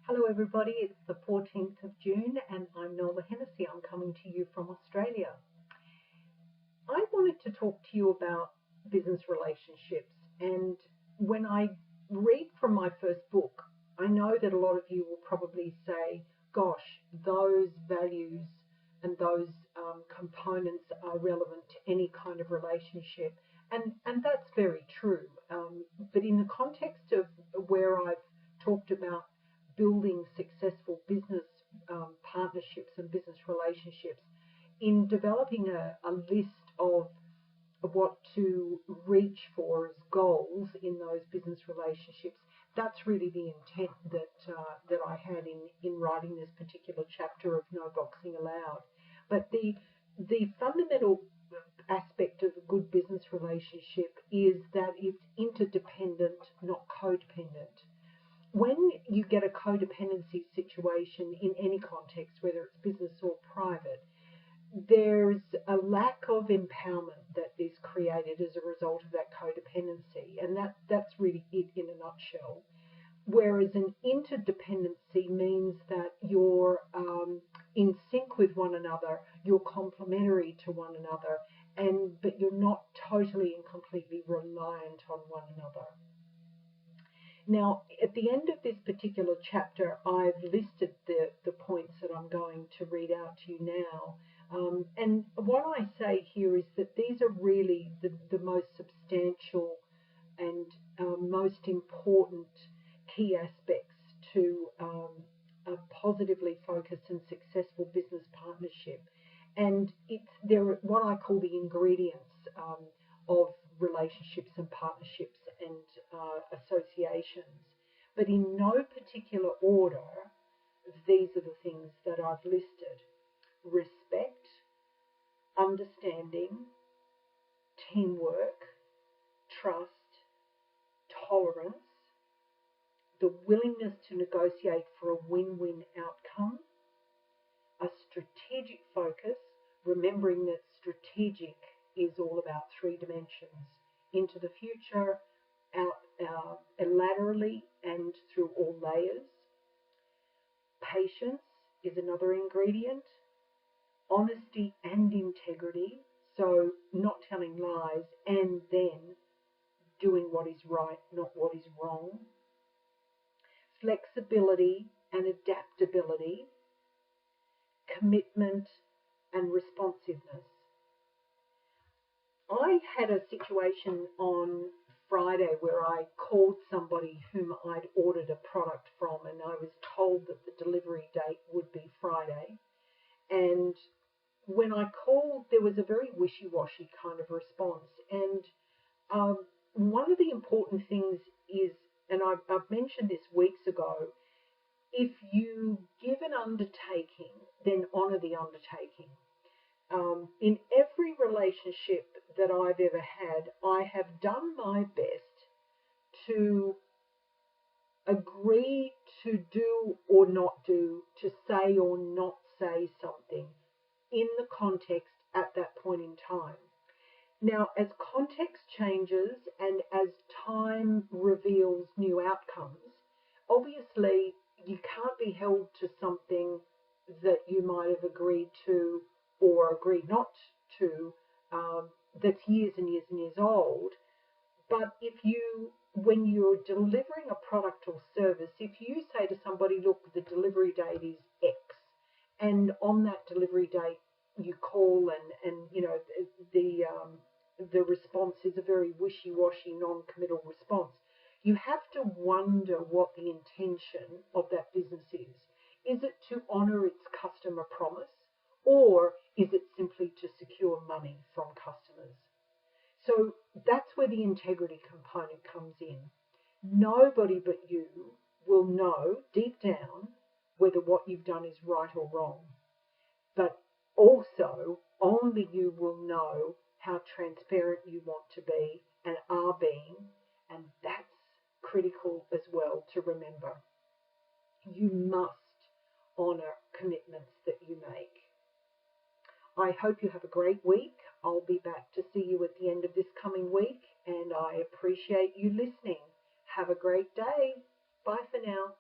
Hello everybody, it's the 14th of June and I'm Nola Hennessy. I'm coming to you from Australia. I wanted to talk to you about business relationships, and when I read from my first book, I know that a lot of you will probably say, gosh, those values and those components are relevant to any kind of relationship, and that's very true. But in the context of where I've talked about building successful business partnerships and business relationships, in developing a list of what to reach for as goals in those business relationships, that's really the intent that I had in writing this particular chapter of No Boxing Allowed. But the fundamental aspect of a good business relationship is that it's interdependent, not codependent. When you get a codependency situation in any context, whether it's business or private, there's a lack of empowerment that is created as a result of that codependency, and that's really it in a nutshell. Whereas an interdependency means that you're in sync with one another, you're complementary to one another, but you're not totally and completely reliant on one another. Now, at the end of this particular chapter, I've listed the points that I'm going to read out to you now. And what I say here is that these are really the most substantial and most important key aspects to a positively focused and successful business partnership. And they're what I call the ingredients of relationships and partnerships and associations. But in no particular order, these are the things that I've listed: respect, understanding, teamwork, trust, tolerance, the willingness to negotiate for a win-win outcome, a strategic focus, remembering that strategic is all about three dimensions: into the future, out laterally, and through all layers. Patience is another ingredient. Honesty and integrity, so not telling lies and then doing what is right, not what is wrong. Flexibility and adaptability, commitment and responsiveness. I had a situation on Friday where I called somebody whom I'd ordered a product from, and I was told that the delivery date would be Friday. And when I called, there was a very wishy-washy kind of response. And one of the important things is, and I've mentioned this weeks ago, if you give an undertaking, then honour the undertaking. In every relationship that I've ever had, I have done my best to agree to do or not do, to say or not say something in the context at that point in time. Now, as context changes and as time reveals new outcomes, obviously you can't be held to something that you might have agreed to or agreed not to, that's years and years and years old. But when you're delivering a product or service, if you say to somebody, look, the delivery date is X, and on that delivery date you call and you know the response is a very wishy-washy, non-committal response, you have to wonder what the intention of that business is. Is it to honour its customer promise, or is it simply to secure money from customers? So that's where the integrity component comes in. Nobody but you will know deep down whether what you've done is right or wrong. But also, only you will know how transparent you want to be and are being, and that's critical as well to remember. You must honour commitments that you make. I hope you have a great week. I'll be back to see you at the end of this coming week, and I appreciate you listening. Have a great day. Bye for now.